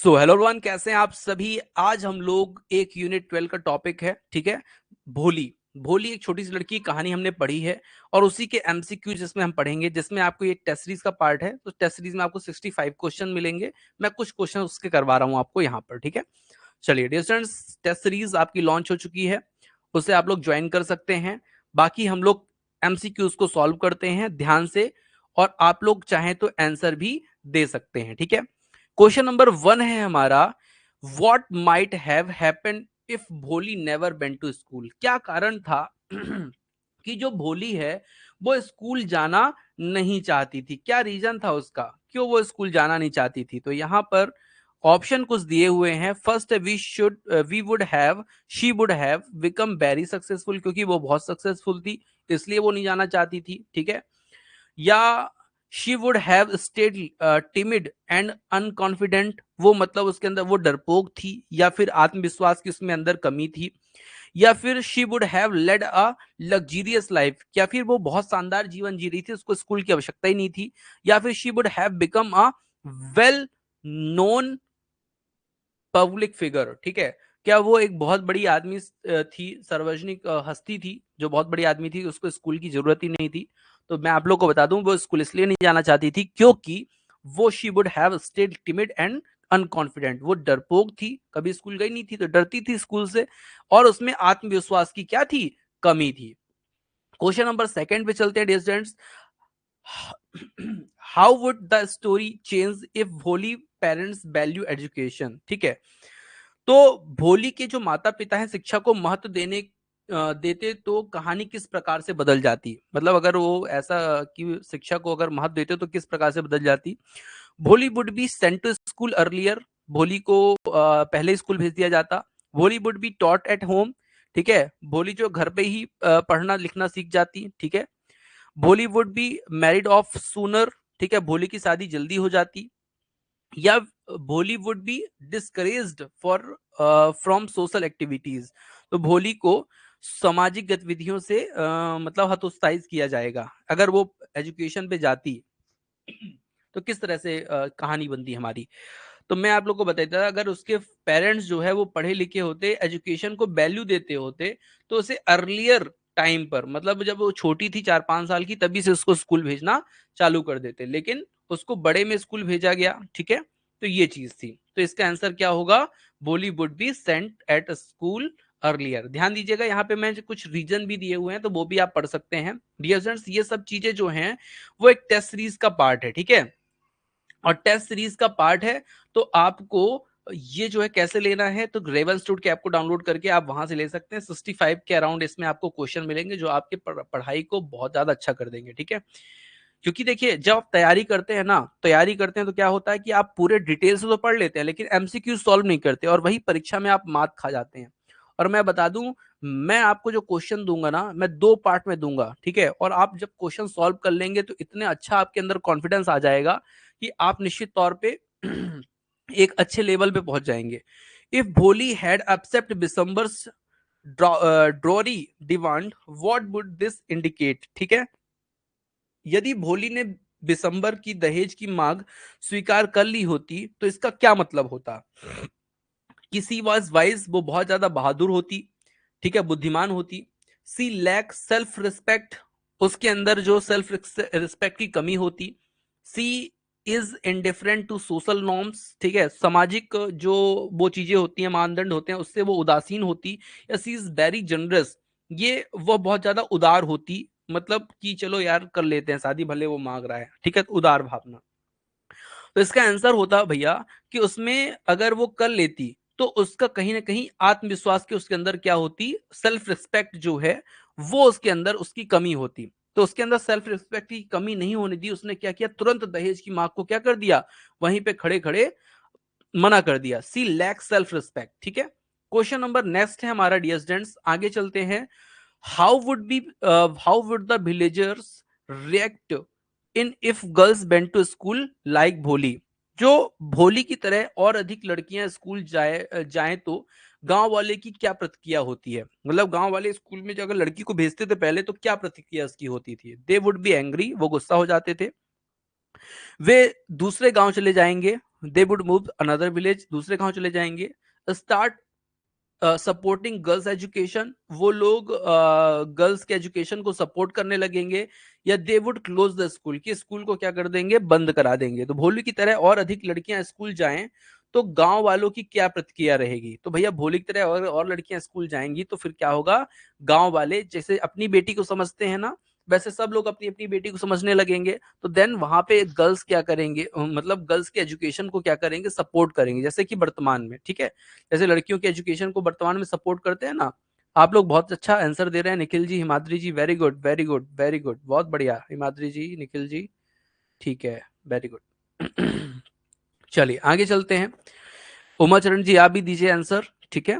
So hello everyone, कैसे हैं आप सभी। आज हम लोग एक यूनिट 12 का टॉपिक है, ठीक है। भोली भोली एक छोटी सी लड़की की कहानी हमने पढ़ी है और उसी के एमसीक्यू जिसमें हम पढ़ेंगे, जिसमें आपको ये टेस्ट सीरीज का पार्ट है। तो टेस्ट सीरीज में आपको 65 क्वेश्चन मिलेंगे। मैं कुछ क्वेश्चन उसके करवा रहा हूँ आपको यहाँ पर, ठीक है। चलिए डियर स्टूडेंट्स, टेस्ट सीरीज आपकी लॉन्च हो चुकी है, उसे आप लोग ज्वाइन कर सकते हैं। बाकी हम लोग एमसीक्यूज को सॉल्व करते हैं ध्यान से, और आप लोग चाहें तो आंसर भी दे सकते हैं, ठीक है। क्वेश्चन नंबर 1 है हमारा, what might have happened if भोली नेवर वेंट टू स्कूल। क्या कारण था कि जो भोली है वो स्कूल जाना नहीं चाहती थी। क्या रीजन था उसका, क्यों वो स्कूल जाना नहीं चाहती थी। तो यहाँ पर ऑप्शन कुछ दिए हुए हैं। First, we would have she would have become very successful, क्योंकि वो बहुत सक्सेसफुल थी इसलिए वो नहीं जाना चाहती थी, ठीक है। या she would have stayed timid and unconfident, वो मतलब उसके अंदर वो डरपोक थी या फिर आत्मविश्वास की उसमें अंदर कमी थी। या फिर she would have led a luxurious life, या फिर वो बहुत शानदार जीवन जी रही थी, उसको स्कूल की आवश्यकता ही नहीं थी। या फिर she would have become a well known public figure, ठीक है। क्या वो एक बहुत बड़ी आदमी थी, सार्वजनिक हस्ती थी, जो बहुत बड़ी आदमी थी, उसको स्कूल की जरूरत ही नहीं थी। तो मैं आप लोग को बता दूं, वो स्कूल इसलिए नहीं जाना चाहती थी क्योंकि वो she would have stayed timid and unconfident, वो डरपोक थी, कभी स्कूल गई नहीं थी तो डरती थी स्कूल से, और उसमें आत्मविश्वास की क्या थी, कमी थी। क्वेश्चन नंबर सेकंड पे चलते हैं dear students. How would the story change if Bholi parents value education, ठीक है। तो भोली के जो माता पिता हैं शिक्षा को महत्व देते तो कहानी किस प्रकार से बदल जाती। मतलब अगर वो ऐसा कि शिक्षा को अगर महत्व देते तो किस प्रकार से बदल जाती। Bholi would be sent to school earlier, Bholi को पहले स्कूल भेज दिया जाता। Bholi would be taught at home, ठीक है, भोली जो घर पे ही पढ़ना लिखना सीख जाती, ठीक है। भोली would be married of sooner, ठीक है, भोली की शादी जल्दी हो जाती। या भोली would B discouraged for from social activities, तो भोली को सामाजिक गतिविधियों से मतलब हतोत्साहित किया जाएगा अगर वो एजुकेशन पे जाती। तो किस तरह से कहानी बनती हमारी। तो मैं आप लोग को बताता था, अगर उसके पेरेंट्स जो है वो पढ़े लिखे होते, एजुकेशन को वैल्यू देते होते, तो उसे अर्लियर टाइम पर, मतलब जब वो छोटी थी 4-5 साल की, तभी से उसको स्कूल भेजना चालू कर देते, लेकिन उसको बड़े में स्कूल भेजा गया, ठीक है। तो ये चीज थी। तो इसका आंसर क्या होगा, बोली would be Saint at school earlier. ध्यान दीजिएगा, यहाँ पे मैं कुछ रीजन भी दिए हुए हैं, तो वो भी आप पढ़ सकते हैं डियर स्टूडेंट्स। ये सब चीजें जो हैं वो एक टेस्ट सीरीज का पार्ट है, ठीक है, और टेस्ट सीरीज का पार्ट है। तो आपको ये जो है कैसे लेना है, तो रेवन स्टूड के ऐप को डाउनलोड करके आप वहां से ले सकते हैं। 65 के अराउंड इसमें आपको क्वेश्चन मिलेंगे जो आपके पढ़ाई को बहुत ज्यादा अच्छा कर देंगे, ठीक है। क्योंकि देखिए, जब आप तैयारी करते हैं ना, तैयारी करते हैं तो क्या होता है कि आप पूरे डिटेल से तो पढ़ लेते हैं लेकिन एमसीक्यू सॉल्व नहीं करते, और वही परीक्षा में आप मात खा जाते हैं। और मैं बता दूं, मैं आपको जो क्वेश्चन दूंगा ना, मैं 2 पार्ट में दूंगा, ठीक है। और आप जब क्वेश्चन सॉल्व कर लेंगे तो इतने अच्छा आपके अंदर कॉन्फिडेंस आ जाएगा कि आप निश्चित तौर पे एक अच्छे लेवल पे पहुंच जाएंगे। इफ भोली हैड एक्सेप्ट दिसंबर्स dowry demand, what would this indicate, ठीक है। यदि भोली ने दिसंबर की दहेज की मांग स्वीकार कर ली होती तो इसका क्या मतलब होता। किसी वॉज वाइज, वो बहुत ज्यादा बहादुर होती, ठीक है, बुद्धिमान होती। सी लैक सेल्फ रिस्पेक्ट, उसके अंदर जो सेल्फ रिस्पेक्ट की कमी होती। She is indifferent to social norms, ठीक है, सामाजिक जो वो चीजें होती हैं, मानदंड होते हैं, उससे वो उदासीन होती। या सी इज वेरी जनरस, ये वो बहुत ज्यादा उदार होती, मतलब कि चलो यार कर लेते हैं शादी, भले वो मांग रहा है, ठीक है, तो उदार भावना। तो इसका आंसर होता भैया कि उसमें अगर वो कर लेती तो उसका कहीं ना कहीं आत्मविश्वास की उसके अंदर क्या होती, सेल्फ रिस्पेक्ट जो है वो उसके अंदर उसकी कमी होती। तो उसके अंदर सेल्फ रिस्पेक्ट की कमी नहीं होने दी, उसने क्या किया, तुरंत दहेज की मांग को क्या कर दिया, वहीं पे खड़े खड़े मना कर दिया। सी लैक सेल्फ रिस्पेक्ट, ठीक है। क्वेश्चन नंबर नेक्स्ट है हमारा डियर स्टूडेंट्स, आगे चलते हैं। How would the villagers react in if girls went to school like Bholi. जो भोली की तरह और अधिक लड़कियां स्कूल जाएं तो गांव वाले की क्या प्रतिक्रिया होती है। मतलब गांव वाले स्कूल में जो अगर लड़की को भेजते थे पहले, तो क्या प्रतिक्रिया उसकी होती थी। दे वुड बी एंग्री, वो गुस्सा हो जाते थे। वे दूसरे गांव चले जाएंगे, they would move another village, दूसरे गांव चले जाएंगे। स्टार्ट सपोर्टिंग गर्ल्स एजुकेशन, वो लोग गर्ल्स के एजुकेशन को सपोर्ट करने लगेंगे। या they would close the school, कि स्कूल को क्या कर देंगे, बंद करा देंगे। तो भोली की तरह और अधिक लड़कियां स्कूल जाएं तो गांव वालों की क्या प्रतिक्रिया रहेगी? तो भैया भोली की तरह और लड़कियां स्कूल जाएंगी तो फिर क्या होगा, गांव वाले जैसे अपनी बेटी को समझते हैं ना, वैसे सब लोग अपनी अपनी बेटी को समझने लगेंगे। तो देन वहां पे गर्ल्स क्या करेंगे, मतलब गर्ल्स के एजुकेशन को क्या करेंगे, सपोर्ट करेंगे, जैसे कि वर्तमान में, ठीक है, जैसे लड़कियों के एजुकेशन को वर्तमान में सपोर्ट करते हैं ना। आप लोग बहुत अच्छा आंसर दे रहे हैं, Nikhil ji, Himadri ji, very good very good very good, बहुत बढ़िया हिमाद्री जी, निखिल जी, ठीक है, वेरी गुड। चलिए आगे चलते हैं। उमाचरण जी आप भी दीजिए आंसर, ठीक है।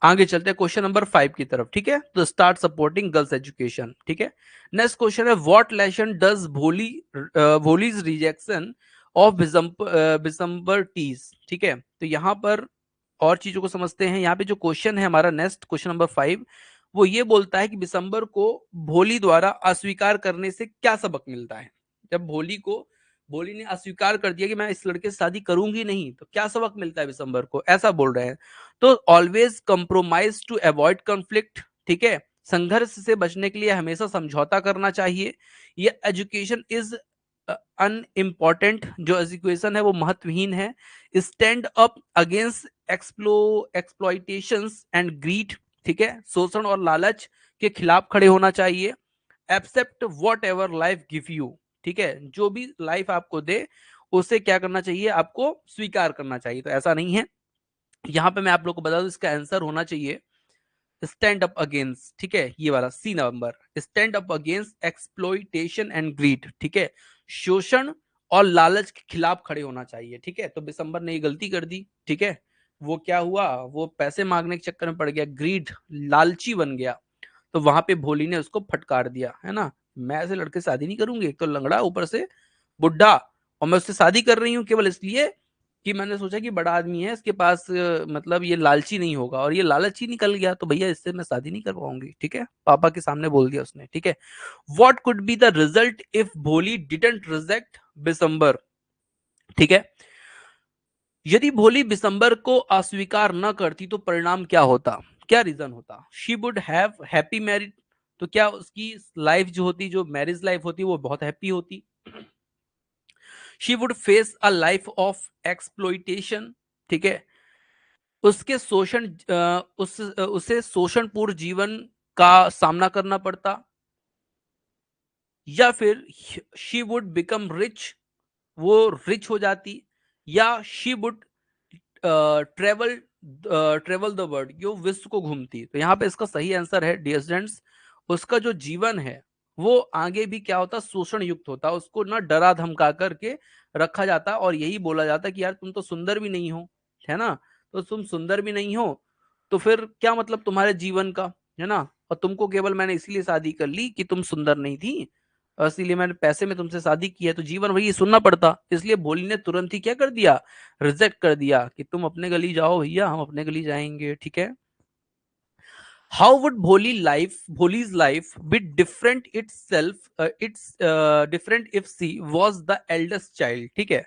आगे चलते हैं क्वेश्चन नंबर 5 की तरफ, ठीक है। तो स्टार्ट सपोर्टिंग गर्ल्स एजुकेशन, ठीक है। नेक्स्ट क्वेश्चन है, what lesson does Bholi's rejection of Bishamber टीज, ठीक है। तो यहाँ पर और चीजों को समझते हैं। यहाँ पे जो क्वेश्चन है हमारा नेक्स्ट क्वेश्चन नंबर 5, वो ये बोलता है कि दिसंबर को भोली द्वारा अस्वीकार करने से क्या सबक मिलता है। जब भोली ने अस्वीकार कर दिया कि मैं इस लड़के से शादी करूंगी नहीं, तो क्या सबक मिलता है दिसंबर को, ऐसा बोल रहे हैं। तो always compromise to avoid conflict, ठीक है, संघर्ष से बचने के लिए हमेशा समझौता करना चाहिए। ये एजुकेशन इज अनइम्पॉर्टेंट, जो एजुकेशन है वो महत्वहीन है। Stand up against exploitations and greed, ठीक है, शोषण और लालच के खिलाफ खड़े होना चाहिए। Accept whatever life give you, ठीक है, जो भी लाइफ आपको दे उसे क्या करना चाहिए, आपको स्वीकार करना चाहिए। तो ऐसा नहीं है। यहां पे मैं आप लोग को बता दूं, इसका आंसर होना चाहिए स्टैंड अप अगेंस्ट, ठीक है, ये वाला C number, stand up against exploitation and greed, ठीक है, शोषण और लालच के खिलाफ खड़े होना चाहिए, ठीक है। तो दिसंबर ने ये गलती कर दी, ठीक है। वो क्या हुआ, वो पैसे मांगने के चक्कर में पड़ गया, ग्रीड, लालची बन गया। तो वहां पे भोली ने उसको फटकार दिया, है ना, मैं ऐसे लड़के से शादी नहीं करूंगी, एक तो लंगड़ा, ऊपर से बुढ़ा, और मैं उससे शादी कर रही हूँ केवल इसलिए कि मैंने सोचा कि बड़ा आदमी है, इसके पास मतलब ये लालची नहीं होगा, और ये लालची निकल गया, तो भैया इससे मैं शादी नहीं कर पाऊंगी, ठीक है, पापा के सामने बोल दिया उसने, ठीक है। What could be the result if भोली डिडंट रिजेक्ट बिसंबर, ठीक है। यदि भोली बिसंबर को अस्वीकार न करती तो परिणाम क्या होता, क्या रीजन होता? She would have happy married, तो क्या उसकी लाइफ जो होती, जो मैरिज लाइफ होती, वो बहुत हैप्पी होती। She would face a life of exploitation, ठीक है, उसके शोषण उसे शोषणपूर्ण जीवन का सामना करना पड़ता। या फिर शी वुड बिकम रिच, वो रिच हो जाती। या she would travel travel the world, जो विश्व को घूमती। तो यहाँ पे इसका सही आंसर है डियर स्टूडेंट्स, उसका जो जीवन है वो आगे भी क्या होता, शोषण युक्त होता, उसको ना डरा धमका करके रखा जाता, और यही बोला जाता कि यार तुम तो सुंदर भी नहीं हो, है ना, तो तुम सुंदर भी नहीं हो, तो फिर क्या मतलब तुम्हारे जीवन का, है ना, और तुमको केवल मैंने इसलिए शादी कर ली कि तुम सुंदर नहीं थी, और इसीलिए मैंने पैसे में तुमसे शादी की है, तो जीवन वही सुनना पड़ता। इसलिए भोली ने तुरंत ही क्या कर दिया, रिजेक्ट कर दिया कि तुम अपने गली जाओ भैया, हम अपने गली जाएंगे, ठीक है। How would Bholi's life be different it's different if she was the eldest child, ठीक है।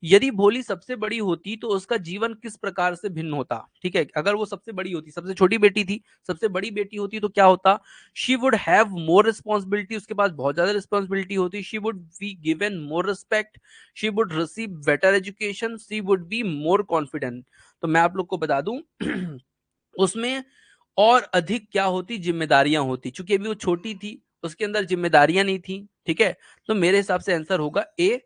यदि भोली सबसे बड़ी होती तो उसका जीवन किस प्रकार से भिन्न होता, ठीक है। अगर वो सबसे बड़ी होती, सबसे छोटी बेटी थी, सबसे बड़ी बेटी होती, तो क्या होता, she would have more responsibility, उसके पास बहुत ज्यादा रिस्पॉन्सिबिलिटी होती। She would be given more respect, she would receive better education, she would be more confident. तो मैं आप लोग को बता दूं उसमें और अधिक क्या होती, जिम्मेदारियां होती, चूंकि अभी वो छोटी थी, उसके अंदर जिम्मेदारियां नहीं थी, ठीक है। तो मेरे हिसाब से आंसर होगा ए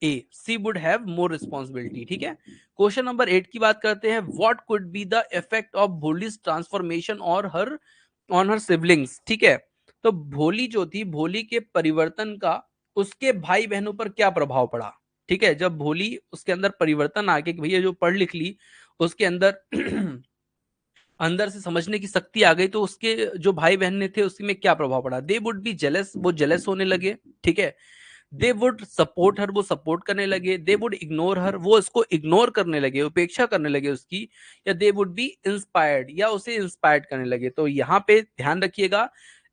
सी वुड हैव मोर रिस्पॉन्सिबिलिटी, ठीक है। क्वेश्चन नंबर 8 की बात करते हैं, what could be the effect of Bholi's transformation और हर ऑन हर सिबलिंग्स, ठीक है। तो भोली जो थी, भोली के परिवर्तन का उसके भाई बहनों पर क्या प्रभाव पड़ा, ठीक है। जब भोली उसके अंदर परिवर्तन आ गया कि भैया जो पढ़ लिख ली, उसके अंदर अंदर से समझने की शक्ति आ गई, तो उसके जो भाई बहन थे उसमें क्या प्रभाव पड़ा, दे वुड बी जेलस, वो जेलस होने लगे, ठीक है। दे वुड सपोर्ट हर, वो सपोर्ट करने लगे। दे वुड इग्नोर हर, वो इसको इग्नोर करने लगे, उपेक्षा करने लगे उसकी। या दे वुड बी इंस्पायर्ड, या उसे इंस्पायर्ड करने लगे। तो यहाँ पे ध्यान रखिएगा,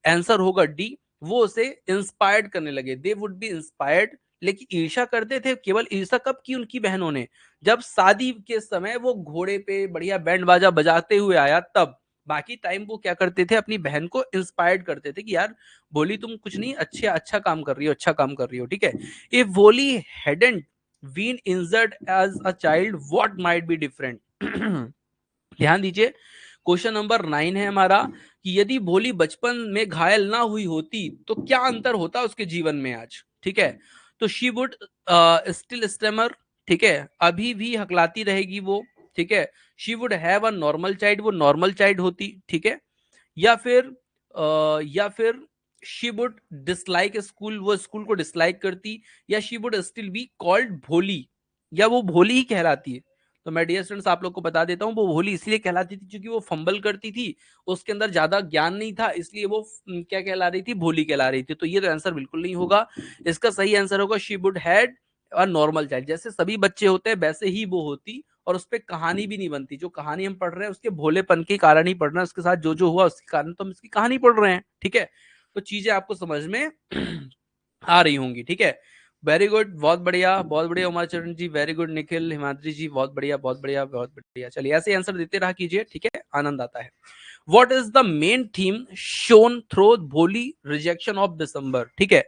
आंसर होगा डी, वो उसे इंस्पायर्ड करने लगे, दे वुड बी इंस्पायर्ड। लेकिन ईर्ष्या करते थे केवल ईर्ष्या कब की उनकी बहनों ने, जब शादी के समय वो घोड़े पे बढ़िया बैंड बाजा बजाते हुए आया तब। बाकी टाइम वो क्या करते थे, अपनी बहन को इंस्पायर्ड करते थे कि यार भोली तुम कुछ नहीं, अच्छे अच्छा काम कर रही हो, अच्छा काम कर रही हो, ठीक है। If Bholi hadn't been injured as a child what might be different. ध्यान दीजिए, क्वेश्चन नंबर 9 है हमारा कि यदि भोली बचपन में घायल ना हुई होती तो क्या अंतर होता उसके जीवन में आज, ठीक है। तो शी वुड स्टिल स्टेमर, ठीक है, अभी भी हकलाती रहेगी वो, ठीक है। She would have a normal child, वो नॉर्मल चाइल्ड होती, ठीक है। या फिर शी वुड डिसलाइक स्कूल, वो स्कूल को डिसलाइक करती, या she would still be called भोली, या वो भोली ही कहलाती है। तो मैं डियर स्टूडेंट्स आप लोग को बता देता हूँ, वो भोली इसलिए कहलाती थी क्योंकि वो फंबल करती थी, उसके अंदर ज्यादा ज्ञान नहीं था, इसलिए वो क्या कहला रही थी, भोली कहला रही थी। तो ये तो आंसर बिल्कुल नहीं होगा, इसका सही आंसर होगा she would had a normal child. जैसे सभी बच्चे होते हैं वैसे ही वो होती, और उस पर कहानी भी नहीं बनती। जो कहानी हम पढ़ रहे हैं उसके भोलेपन के कारण ही पढ़ रहे हैं, उसके साथ जो जो हुआ उसके कारण तो हम इसकी कहानी पढ़ रहे हैं, ठीक है। तो चीजें आपको समझ में आ रही होंगी, ठीक है। वेरी गुड, बहुत बढ़िया उमाचरण जी, वेरी गुड निखिल हिमाद्री जी, बहुत बढ़िया बहुत बढ़िया बहुत बढ़िया। चलिए ऐसे आंसर देते रहा कीजिए, ठीक है, आनंद आता है। What is the main theme shown through भोली रिजेक्शन ऑफ दिसंबर, ठीक है।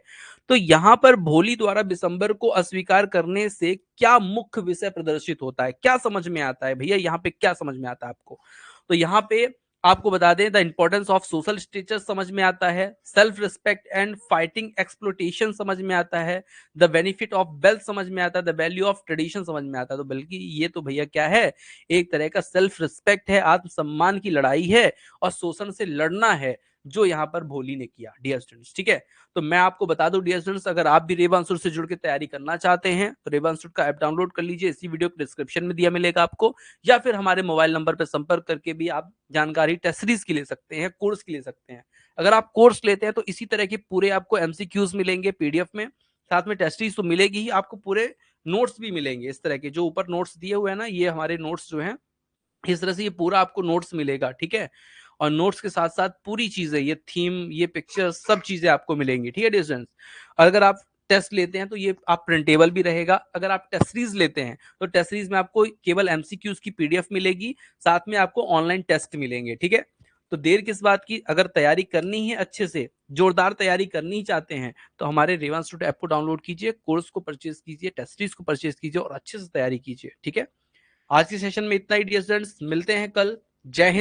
तो यहां पर भोली द्वारा दिसंबर को अस्वीकार करने से क्या मुख्य विषय प्रदर्शित होता है, क्या समझ में आता है भैया, यहाँ पे क्या समझ में आता है आपको। तो यहाँ पे आपको बता दें, the importance of social status समझ में आता है, self respect and fighting exploitation समझ में आता है, द बेनिफिट ऑफ वेल्थ समझ में आता है, द वैल्यू ऑफ ट्रेडिशन समझ में आता है। तो बल्कि ये तो भैया क्या है, एक तरह का सेल्फ रिस्पेक्ट है, आत्मसम्मान की लड़ाई है, और शोषण से लड़ना है, जो यहाँ पर भोली ने किया डियर स्टूडेंट्स, ठीक है। तो मैं आपको बता दूं डियर स्टूडेंट्स, अगर आप भी रेवा इंस्टीट्यूट से जुड़ के तैयारी करना चाहते हैं तो रेवा इंस्टीट्यूट का ऐप डाउनलोड कर लीजिए, इसी वीडियो के डिस्क्रिप्शन में दिया मिलेगा आपको, या फिर हमारे मोबाइल नंबर पर संपर्क करके भी आप जानकारी टेस्ट सीरीज की ले सकते हैं, कोर्स की ले सकते हैं। अगर आप कोर्स लेते हैं तो इसी तरह के पूरे आपको एमसीक्यूज मिलेंगे पीडीएफ में, साथ में टेस्ट सीरीज तो मिलेगी ही, आपको पूरे नोट्स भी मिलेंगे इस तरह के, जो ऊपर नोट्स दिए हुए हैं ना, ये हमारे नोट्स जो हैं, इस तरह से ये पूरा आपको नोट्स मिलेगा, ठीक है। और नोट्स के साथ साथ पूरी चीजें, ये थीम, ये पिक्चर, सब चीजें आपको मिलेंगी, ठीक है डियर स्टूडेंट्स। अगर आप टेस्ट लेते हैं तो ये आप प्रिंटेबल भी रहेगा, अगर आप टेस्ट सीरीज लेते हैं तो टेस्ट सीरीज में आपको केवल एमसीक्यूज की पीडीएफ मिलेगी, साथ में आपको ऑनलाइन टेस्ट मिलेंगे, ठीक है। तो देर किस बात की, अगर तैयारी करनी है अच्छे से, जोरदार तैयारी करनी चाहते हैं, तो हमारे रेवा इंस्टीट्यूट ऐप को डाउनलोड कीजिए, कोर्स को परचेज कीजिए, टेस्ट सीरीज को परचेज कीजिए और अच्छे से तैयारी कीजिए, ठीक है। आज के सेशन में इतना ही डियर स्टूडेंट्स, मिलते हैं कल। जय हिंद।